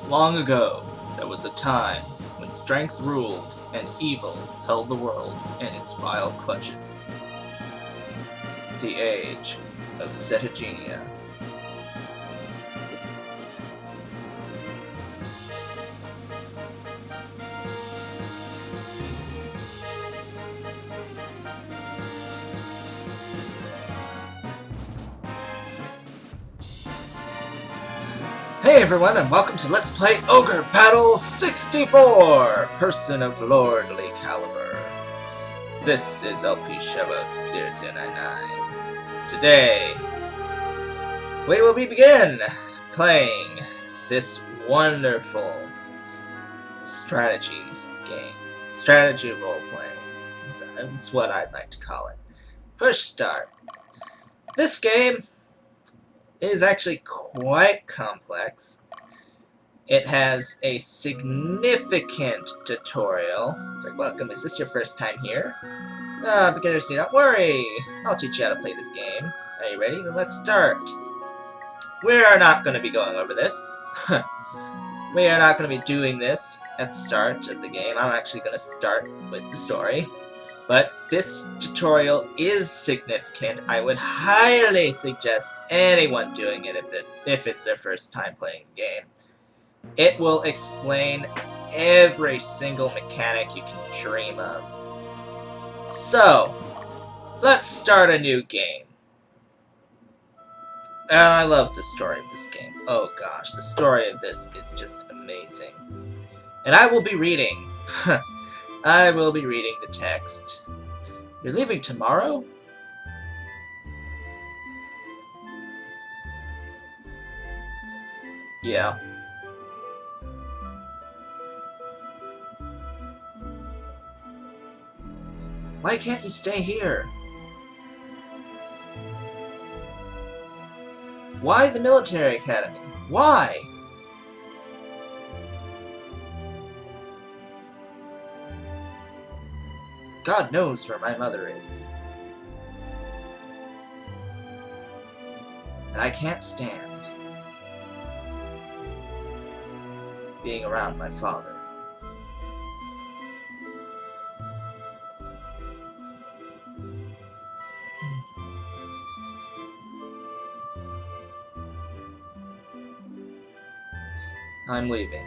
Long ago, there was a time when strength ruled and evil held the world in its vile clutches. The age of Setagenia. Hey everyone, and welcome to Let's Play Ogre Battle 64! Person of Lordly Caliber. This is LP Sheva 0099. Today, we will begin playing this wonderful strategy game. Strategy role-playing. That's what I'd like to call it. Push start. This game is actually quite complex. It has a significant tutorial. It's like, welcome, is this your first time here? Beginners need not worry. I'll teach you how to play this game. Are you ready? Then let's start. We are not going to be going over this. We are not going to be doing this at the start of the game. I'm actually going to start with the story. But this tutorial is significant. I would highly suggest anyone doing it if it's their first time playing the game. It will explain every single mechanic you can dream of. So, let's start a new game. I love the story of this game. Oh gosh, the story of this is just amazing. And I will be reading. I will be reading the text. You're leaving tomorrow? Yeah. Why can't you stay here? Why the military academy? Why? God knows where my mother is. And I can't stand being around my father. I'm leaving.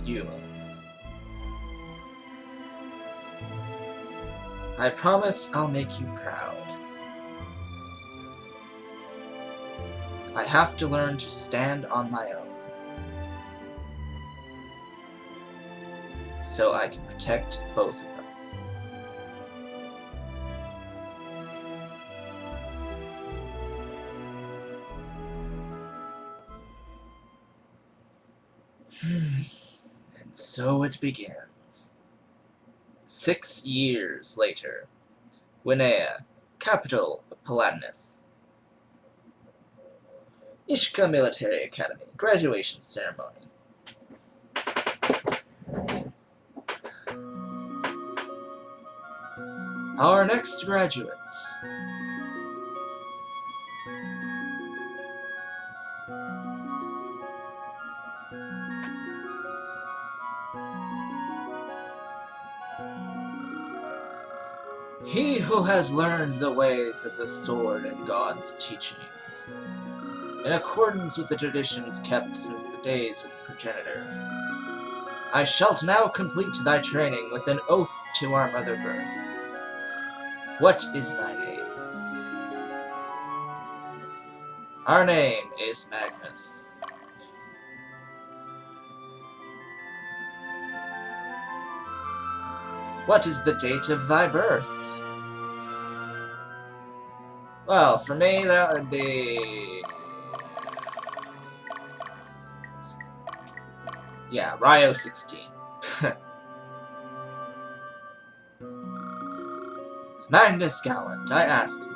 Yuma. I promise I'll make you proud. I have to learn to stand on my own, so I can protect both of us. And so it begins. 6 years later, Winea, capital of Palatinus. Ishka Military Academy, graduation ceremony. Our next graduate. He who has learned the ways of the sword and God's teachings, in accordance with the traditions kept since the days of the progenitor. I shalt now complete thy training with an oath to our mother birth. What is thy name? Our name is Magnus. What is the date of thy birth? Well, for me, that would be... yeah, Rio 16. Magnus Gallant, I ask thee,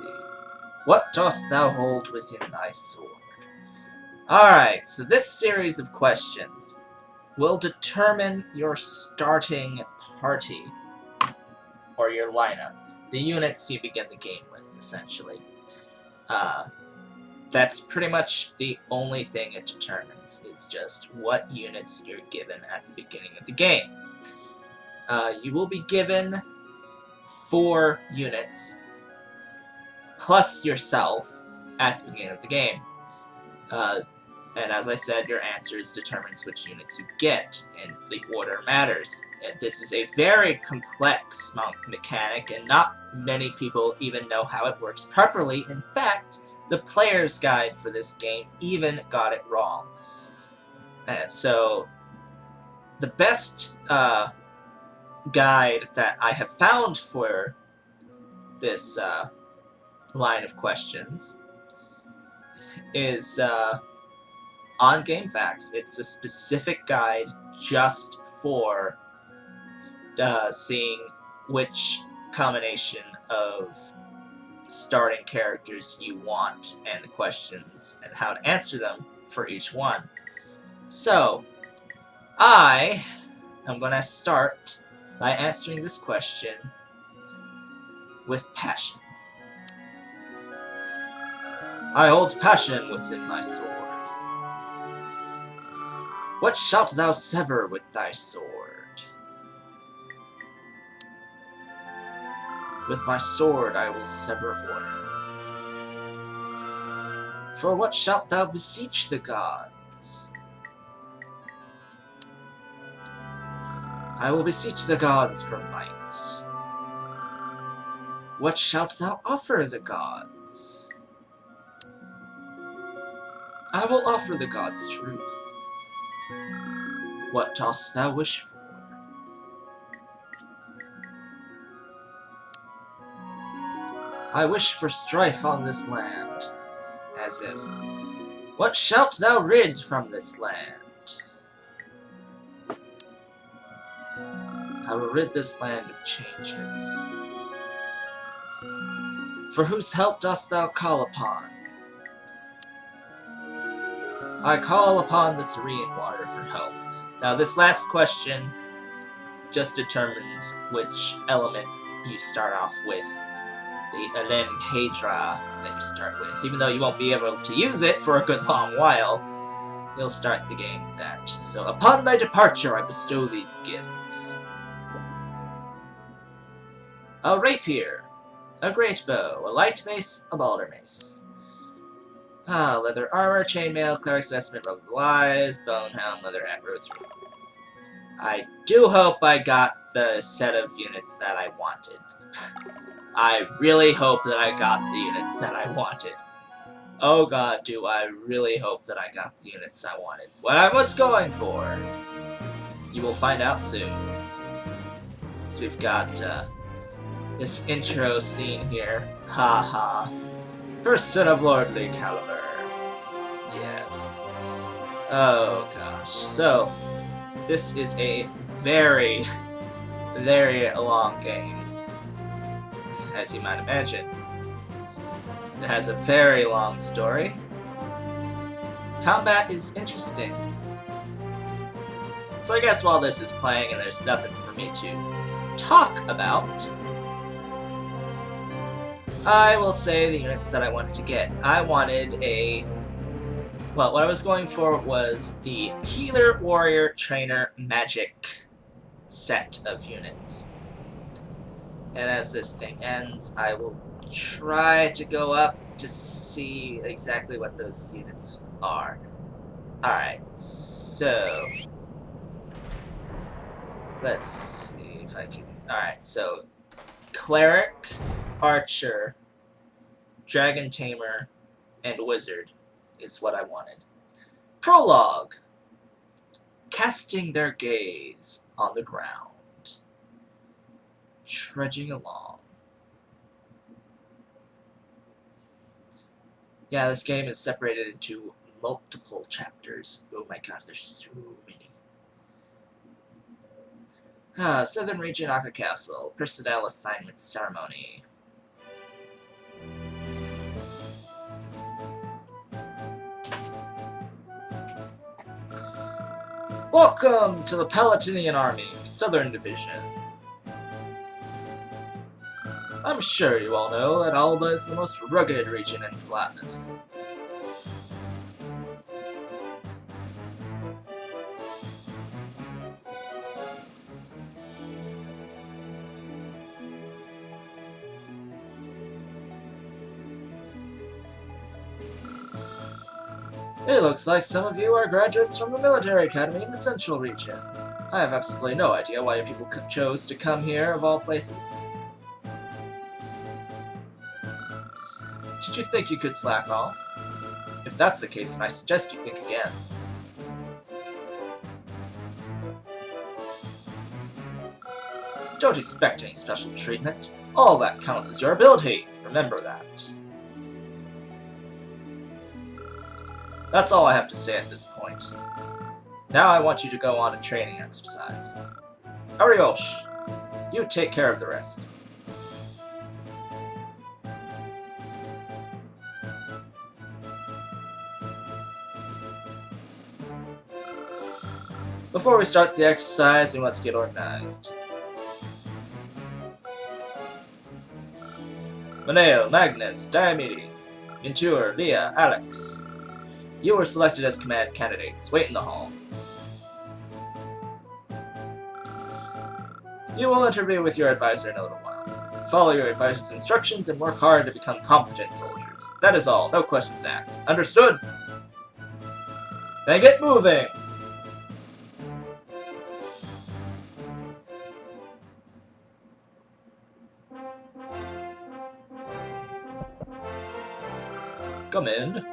what dost thou hold within thy sword? Alright, so this series of questions will determine your starting party, or your lineup, the units you begin the game with, essentially. That's pretty much the only thing it determines, is just what units you're given at the beginning of the game. You will be given 4 units, plus yourself, at the beginning of the game. And as I said, your answers determines which units you get, and the order matters. And this is a very complex mechanic, and not many people even know how it works properly. In fact, the player's guide for this game even got it wrong. And so, the best guide that I have found for this line of questions is on GameFAQs. It's a specific guide just for seeing which combination of starting characters you want and the questions and how to answer them for each one. So, I am going to start by answering this question with passion. I hold passion within my sword. What shalt thou sever with thy sword? With my sword I will sever order. For what shalt thou beseech the gods? I will beseech the gods for might. What shalt thou offer the gods? I will offer the gods truth. What dost thou wish for? I wish for strife on this land. As if, what shalt thou rid from this land? I will rid this land of changes. For whose help dost thou call upon? I call upon the serene water for help. Now, this last question just determines which element you start off with. The Elem Hedra that you start with. Even though you won't be able to use it for a good long while, you'll start the game with that. So, upon thy departure I bestow these gifts. A rapier, a great bow, a light mace, a balder mace. Leather armor, chainmail, cleric's vestment, robe of wise, bone helm, leather hat, rosary. I do hope I got the set of units that I wanted. I really hope that I got the units that I wanted. Oh god, do I really hope that I got the units I wanted. What I was going for, you will find out soon. So we've got this intro scene here. Haha. Person of lordly caliber. Yes. Oh gosh. So, this is a very, very long game, as you might imagine. It has a very long story. Combat is interesting. So I guess while this is playing and there's nothing for me to talk about, I will say the units that I wanted to get. I wanted a... well, what I was going for was the Healer, Warrior, Trainer, Magic set of units. And as this thing ends, I will try to go up to see exactly what those units are. Alright, so... let's see if I can... alright, so... Cleric, Archer, Dragon Tamer, and Wizard is what I wanted. Prologue. Casting their gaze on the ground. trudging along. Yeah, this game is separated into multiple chapters. Oh my gosh, there's so many. Southern Region Aka Castle. Personnel Assignment Ceremony. Welcome to the Palatinian Army, Southern Division. I'm sure you all know that Alba is the most rugged region in Palatinus. It looks like some of you are graduates from the military academy in the Central region. I have absolutely no idea why you people chose to come here, of all places. Did you think you could slack off? If that's the case, then I suggest you think again. Don't expect any special treatment. All that counts is your ability. Remember that. That's all I have to say at this point. Now I want you to go on a training exercise. Ariosh, you take care of the rest. Before we start the exercise, we must get organized. Maneo, Magnus, Diomedes, Ventura, Leah, Alex. You were selected as command candidates. Wait in the hall. You will interview with your advisor in a little while. Follow your advisor's instructions and work hard to become competent soldiers. That is all. No questions asked. Understood? Then get moving! Come in.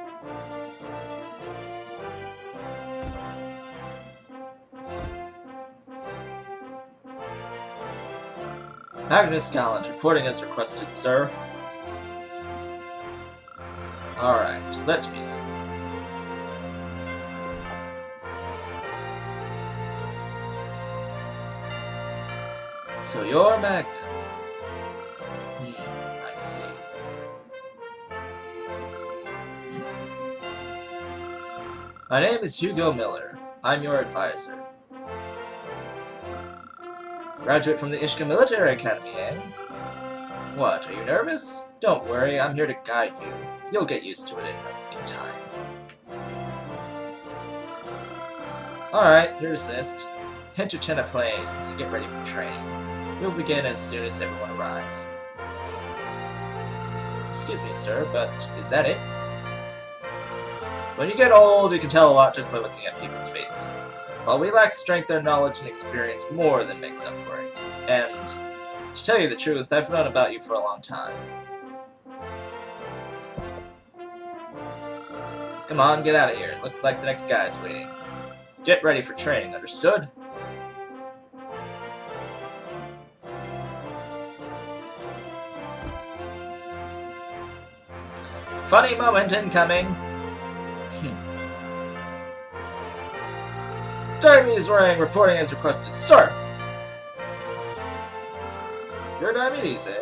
Magnus Gallant, reporting as requested, sir. Alright, let me see. So you're Magnus. I see. My name is Hugo Miller. I'm your advisor. Graduate from the Ishka Military Academy, eh? What, are you nervous? Don't worry, I'm here to guide you. You'll get used to it in time. Alright, you're dismissed. Head to Chena Plains and get ready for training. We'll begin as soon as everyone arrives. Excuse me, sir, but is that it? When you get old, you can tell a lot just by looking at people's faces. While we lack strength, our knowledge and experience more than makes up for it. And, to tell you the truth, I've known about you for a long time. Come on, get out of here. It looks like the next guy is waiting. Get ready for training, understood? Funny moment incoming. Diomedes Rang reporting as requested. Sir! You're Diomedes, eh?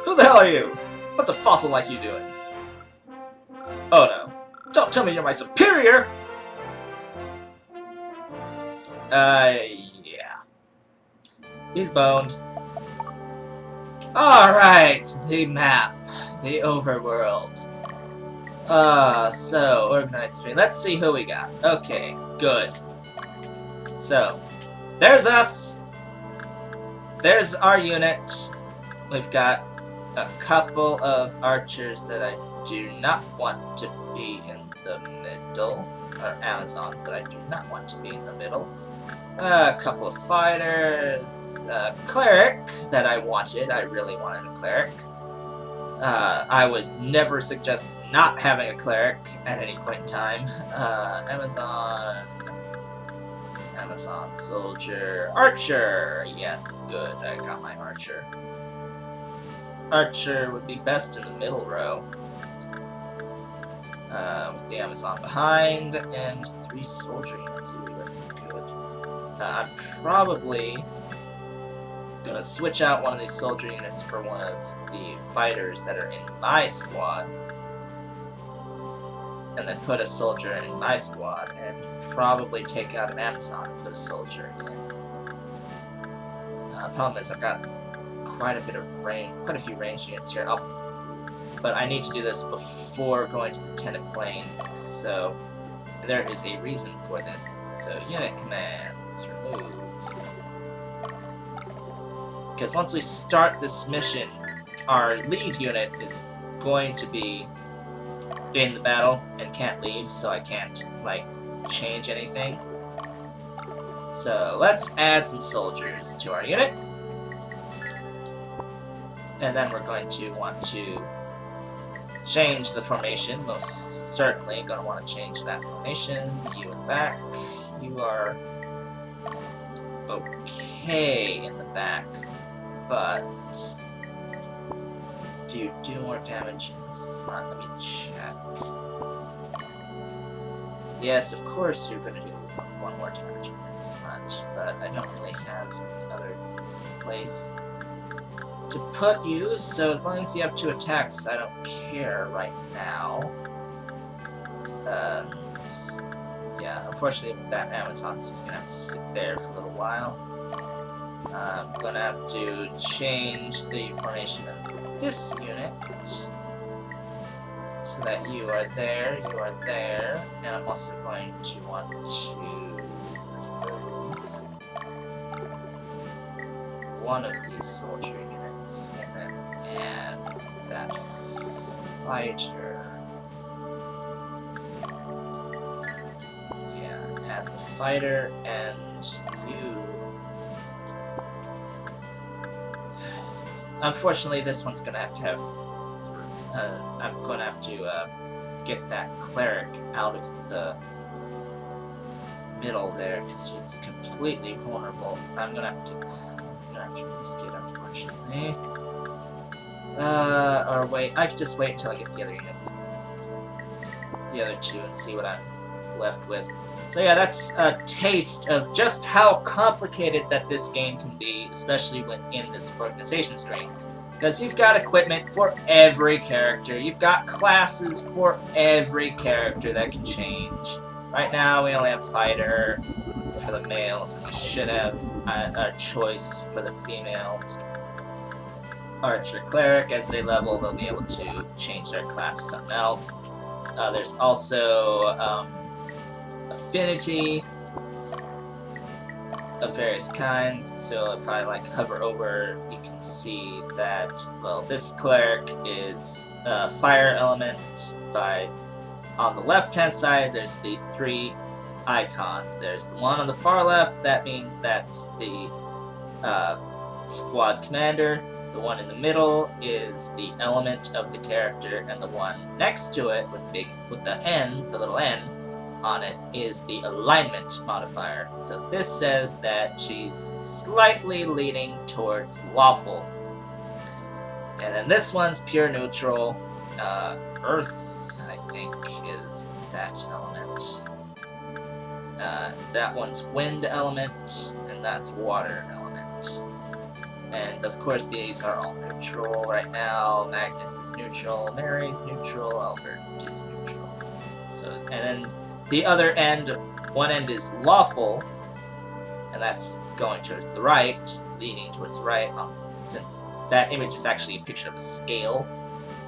Who the hell are you? What's a fossil like you doing? Oh no. Don't tell me you're my superior! Yeah. He's boned. Alright, the map. The overworld. So, organized training. Let's see who we got. Okay, good. So, there's us. There's our unit. We've got a couple of archers that I do not want to be in the middle. Or Amazons that I do not want to be in the middle. A couple of fighters. A cleric that I wanted. I really wanted a cleric. I would never suggest not having a cleric at any point in time. Amazon. Amazon soldier. Archer! Yes, good. I got my archer. Archer would be best in the middle row. With the Amazon behind, and 3 soldier units. Ooh, that's good. I'm probably gonna switch out one of these soldier units for one of the fighters that are in my squad. And then put a soldier in my squad, and probably take out an Amazon and put a soldier in. Problem is, I've got quite a few range units here. But I need to do this before going to the Tenant Plains, so there is a reason for this. So unit commands, remove. Because once we start this mission, our lead unit is going to be in the battle and can't leave, so I can't, like, change anything. So let's add some soldiers to our unit. And then we're going to want to change the formation. Most certainly going to want to change that formation. You in the back. You are okay in the back, but do you do more damage in the front? Let me check. Yes, of course you're going to do 1 more damage in the front, but I don't really have any other place to put you, so as long as you have 2 attacks, I don't care right now. Yeah, unfortunately that Amazon's just gonna have to sit there for a little while. I'm gonna have to change the formation of this unit so that you are there, and I'm also going to want to remove one of these soldier units and then add that fighter. Yeah, add the fighter and you. Unfortunately, this one's gonna have to have. I'm gonna have to get that cleric out of the middle there because she's completely vulnerable. I'm gonna have to risk it, unfortunately. Or wait, I could just wait until I get the other units. The other 2 and see what I'm left with. So yeah, that's a taste of just how complicated that this game can be, especially when in this organization screen. Because you've got equipment for every character, you've got classes for every character that can change. Right now we only have fighter for the males, and we should have a choice for the females. Archer, cleric, as they level, they'll be able to change their class to something else. There's also affinity of various kinds, so if I like hover over, you can see that, well, this cleric is fire element. On the left hand side there's these 3 icons. There's the one on the far left, that means that's the squad commander. The one in the middle is the element of the character, and the one next to it with the N, the little N on it, is the alignment modifier. So this says that she's slightly leaning towards lawful. And then this one's pure neutral. Earth, I think, is that element. That one's wind element, and that's water element. And of course these are all neutral right now. Magnus is neutral, Mary's neutral, Albert is neutral. So, and then the other end, one end is lawful, and that's going towards the right, leaning towards the right, since that image is actually a picture of a scale,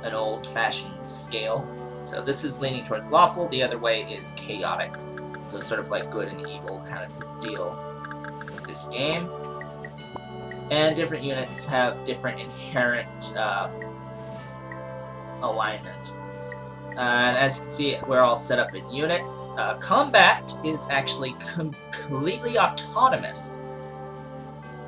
an old-fashioned scale. So this is leaning towards lawful, the other way is chaotic. So it's sort of like good and evil kind of deal with this game. And different units have different inherent alignment. And as you can see, we're all set up in units. Combat is actually completely autonomous.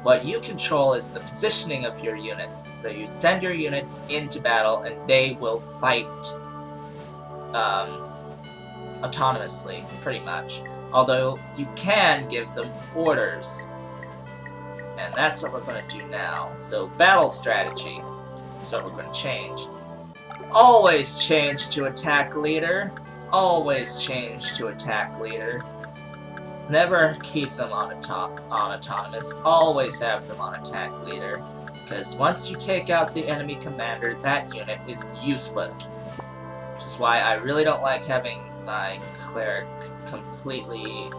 What you control is the positioning of your units. So you send your units into battle, and they will fight autonomously, pretty much. Although you can give them orders. And that's what we're going to do now. So battle strategy is what we're going to change. Always change to attack leader. Always change to attack leader. Never keep them on autonomous. Always have them on attack leader. Because once you take out the enemy commander, that unit is useless. Which is why I really don't like having my cleric completely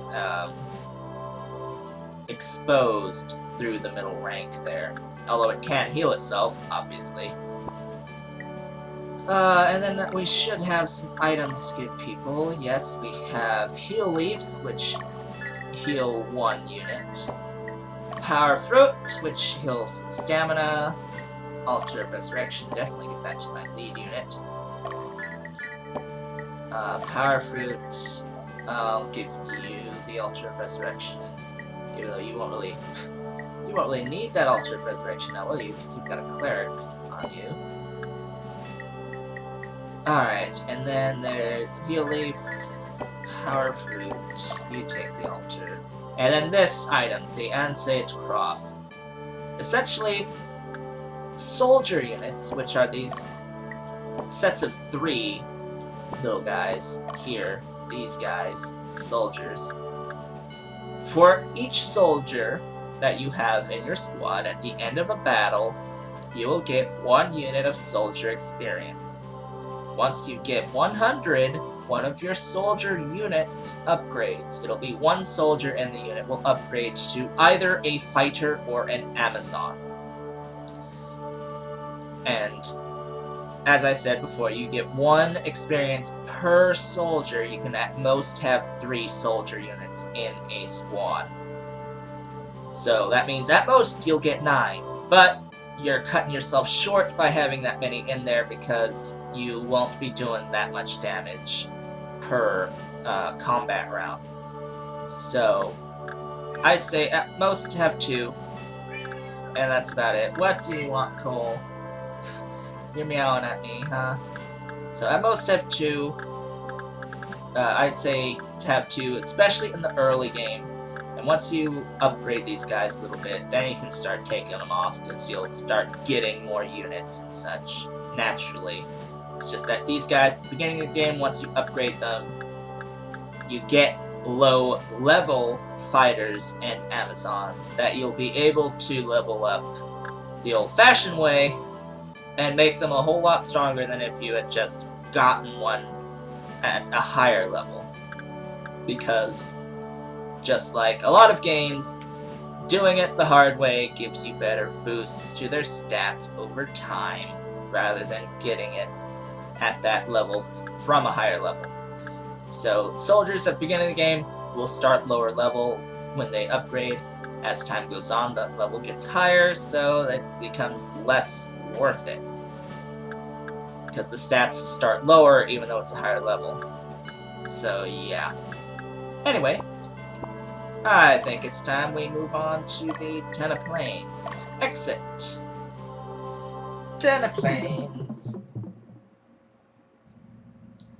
exposed through the middle rank there. Although it can't heal itself, obviously. And then we should have some items to give people. Yes, we have heal leaves, which heal 1 unit. Power fruit, which heals stamina. Altar of Resurrection, definitely give that to my lead unit. Power fruit, I'll give you the Altar of Resurrection, even though you won't really need that Altar of Resurrection now, will you? Because you've got a cleric on you. Alright, and then there's heal leaves, power fruit, you take the altar. And then this item, the Ansate Cross. Essentially, soldier units, which are these sets of 3 little guys here, these guys, soldiers. For each soldier that you have in your squad at the end of a battle, you will get 1 unit of soldier experience. Once you get 100, one of your soldier units upgrades. It'll be 1 soldier in the unit will upgrade to either a fighter or an Amazon. And as I said before, you get 1 experience per soldier. You can at most have 3 soldier units in a squad. So that means at most you'll get 9. But you're cutting yourself short by having that many in there because you won't be doing that much damage per combat round. So I say at most have 2, and that's about it. What do you want, Cole? You're meowing at me, huh? So at most have 2. I'd say to have 2, especially in the early game. And once you upgrade these guys a little bit, then you can start taking them off, because you'll start getting more units and such, naturally. It's just that these guys, at the beginning of the game, once you upgrade them, you get low-level fighters and Amazons that you'll be able to level up the old-fashioned way, and make them a whole lot stronger than if you had just gotten one at a higher level. Because just like a lot of games, doing it the hard way gives you better boosts to their stats over time, rather than getting it at that level from a higher level. So soldiers at the beginning of the game will start lower level. When they upgrade, as time goes on, the level gets higher, so it becomes less worth it, because the stats start lower even though it's a higher level. So yeah. Anyway, I think it's time we move on to the Ten of Plains. Exit. Ten of Plains.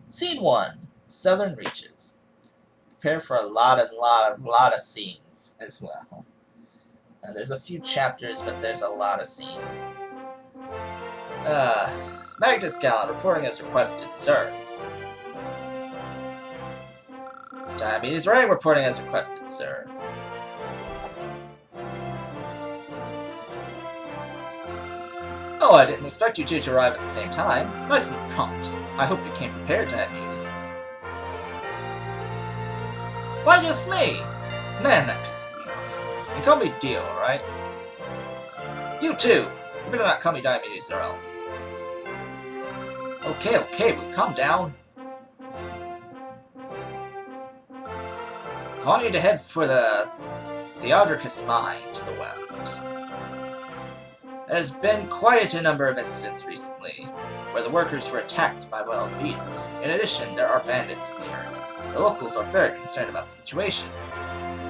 Scene 1. Southern Reaches. Prepare for a lot of scenes as well. There's a few chapters, but there's a lot of scenes. Magnus Gallant reporting as requested, sir. Diabetes Ray reporting as requested, sir. Oh, I didn't expect you two to arrive at the same time. Nice and prompt. I hope you came prepared to have news. Why just me? Man, that pisses me off. And call me Dio, alright? You too! You better not call me Diabetes or else. Okay, but calm down. I want you to head for the Theodricus Mine to the west. There's been quite a number of incidents recently, where the workers were attacked by wild beasts. In addition, there are bandits near. The locals are very concerned about the situation.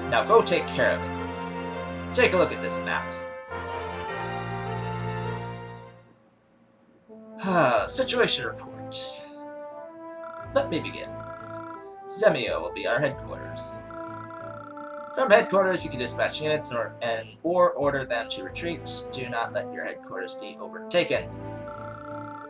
Now go take care of it. Take a look at this map. Situation report. Let me begin. Zemio will be our headquarters. From headquarters, you can dispatch units or order them to retreat. Do not let your headquarters be overtaken.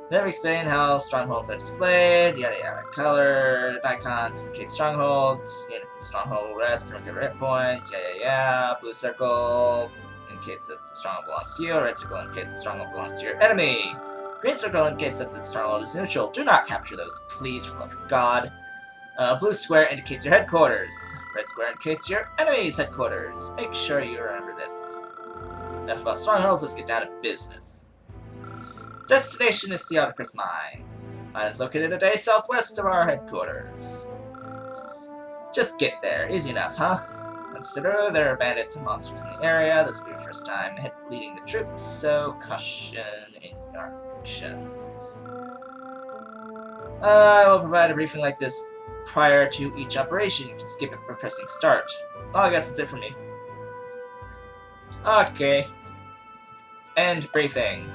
Then we explain how strongholds are displayed, yada yada. Color icons indicate strongholds. Units in stronghold will rest and recover hit points, yeah. Blue circle indicates that the stronghold belongs to you. Red circle indicates the stronghold belongs to your enemy. Green circle indicates that the stronghold is neutral. Do not capture those, please, for the love of God. Blue square indicates your headquarters. Red square indicates your enemy's headquarters. Make sure you remember this. Enough about strongholds, let's get down to business. Destination is Theodocra's Mine. Mine is located a day southwest of our headquarters. Just get there. Easy enough, huh? As I said earlier, there are bandits and monsters in the area. This will be your first time leading the troops, so caution in your actions. I will provide a briefing like this prior to each operation. You can skip it by pressing start. Well, I guess that's it for me. Okay. End briefing.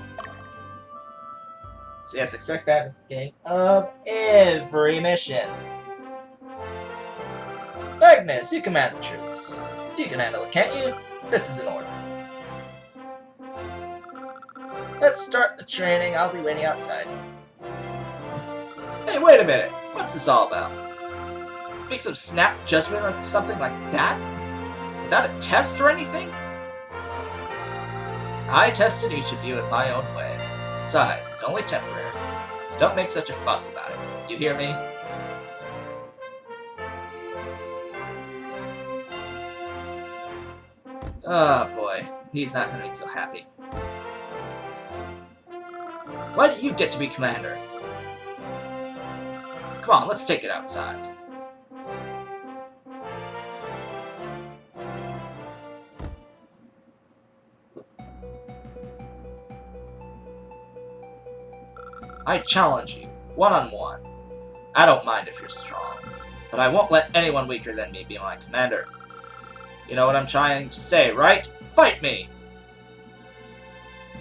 So yes, expect that at the beginning of every mission. Magnus, you command the troops. You can handle it, can't you? This is an order. Let's start the training. I'll be waiting outside. Hey, wait a minute. What's this all about? Make some snap judgment or something like that? Without a test or anything? I tested each of you in my own way. Besides, it's only temporary. Don't make such a fuss about it. You hear me? Oh boy, he's not gonna be so happy. Why do you get to be commander? Come on, let's take it outside. I challenge you, one-on-one. I don't mind if you're strong, but I won't let anyone weaker than me be my commander. You know what I'm trying to say, right? Fight me!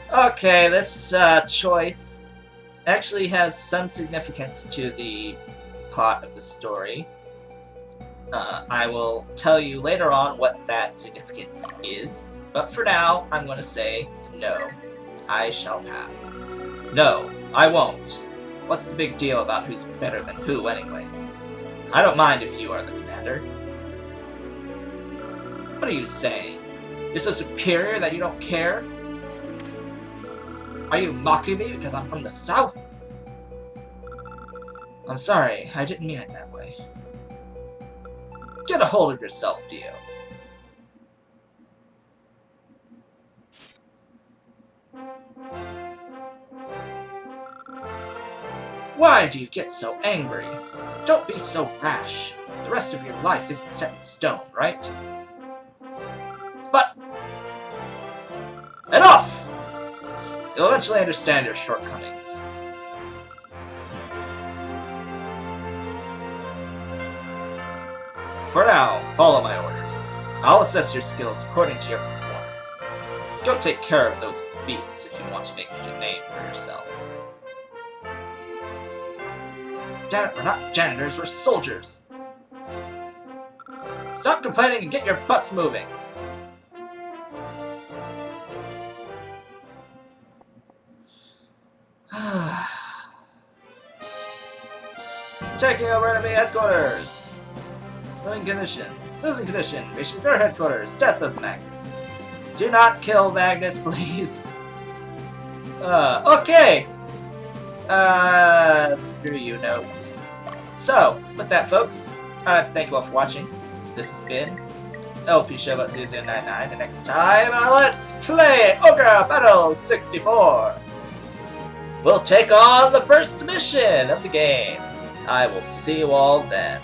Okay, this choice actually has some significance to the plot of the story. I will tell you later on what that significance is, but for now, I'm going to say no. I shall pass. No, I won't. What's the big deal about who's better than who, anyway? I don't mind if you are the commander. What are you saying? You're so superior that you don't care? Are you mocking me because I'm from the South? I'm sorry, I didn't mean it that way. Get a hold of yourself, Dio. Why do you get so angry? Don't be so rash. The rest of your life isn't set in stone, right? But... enough! You'll eventually understand your shortcomings. For now, follow my orders. I'll assess your skills according to your performance. Go take care of those beasts if you want to make a name for yourself. Damn it, we're not janitors, we're soldiers! Stop complaining and get your butts moving! Taking over enemy headquarters! Losing condition. Losing condition. Reaching their headquarters. Death of Magnus. Do not kill Magnus, please. Okay! Screw you, notes. So, with that, folks, I'd like to thank you all for watching. This has been LP Showboat 0099, and next time, let's play Ogre Battle 64! We'll take on the first mission of the game. I will see you all then.